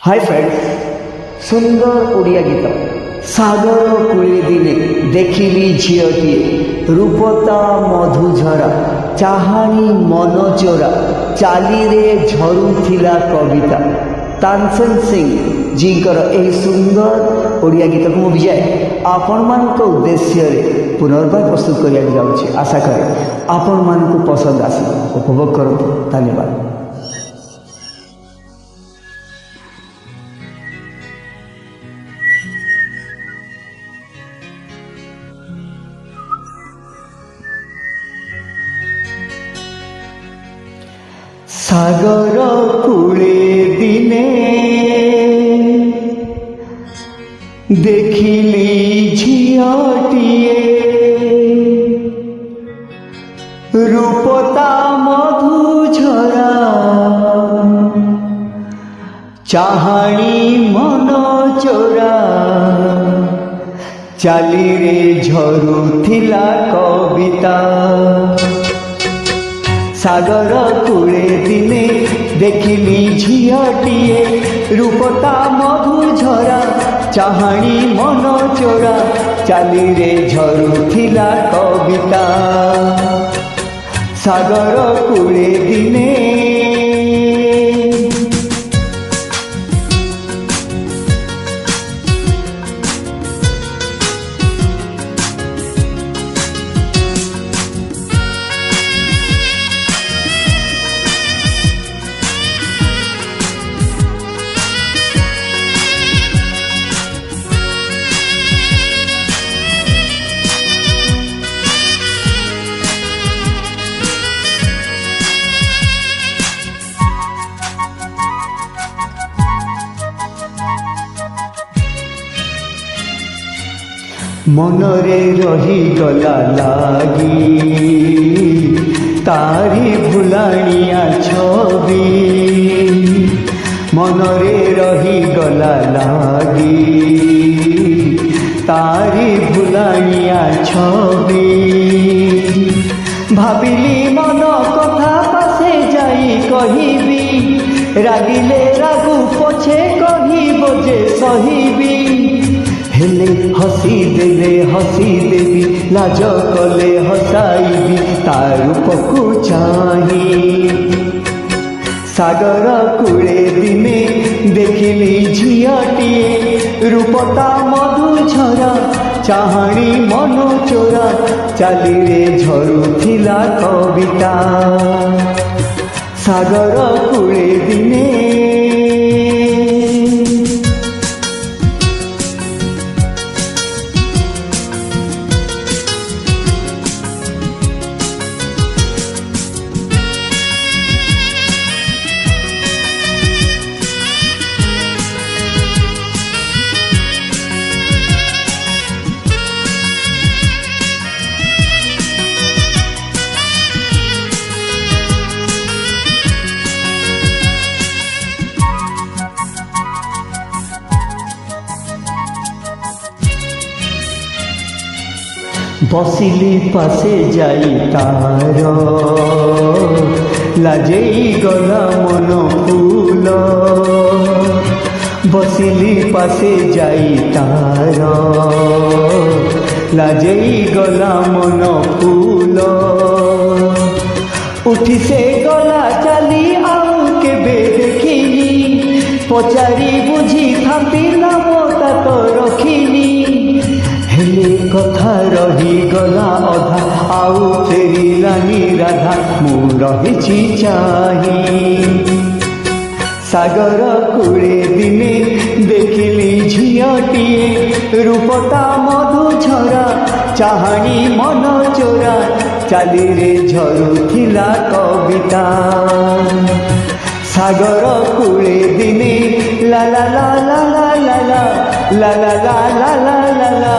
Hi friends, सुंदर ओडिया गीत सागर कूले दिने देखिली झीटीए रूपता मधुझरा चाहानी मन चोरा चाली रे झरुथिला कविता। तानसेन सिंह जीकर यह सुंदर ओडिया गीत को मुझे आपण मान उद्देश्य पुनर्बार प्रस्तुत करने जाऊँगी। आशा करे आपण मान पसंद आस उपभोग करूँ। धन्यवाद। सागर कूले दिने देखिली झीटीए रूपता मधुझरा चाहानी मन चोरा चाली रे झरुथिला कविता। सागर कूले दिने देखिली झीटीए रूपता मधुझरा चाहानी मन चोरा चाली रे झरुथिला कविता। सागर कूले दिने मनरे रही गला लागी तारी भुलाणिया छवि। मनरे रही गला लागी तारी भुलाणिया छवि। भाविली मन कथा पासे जाई कहिबी रागिले रागु पछे कहिबो जे सहिबी। हेले हसी देले हसी देवी लाज कले हसाइबी तार रूपकु चाही। सागर कूले दिने देखिली झीटीए रूपता मधुझरा चाहानी मन चोरा चाली रे झरुथिला कविता। सागर कूले दिने बसिली पासे जाई तार लाजेई गला मन फूल। बसिली पासे जाई तार लाजेई गला मन फूल। उठी से गला चाली आउ केबे देखिनी पचारी बुझी थापिला मोता तो रखिनी। हेले कथा रही गला अधा आउ फेरिलानी राधा मु रहिछि चाही। सागर कूले दिने देखिली झीटीए रूपता मधुझरा चाहानी मन चोरा चाली रे झरुथिला कविता। सागर कूले दिने ला ला ला ला ला ला ला ला ला ला ला ला ला ला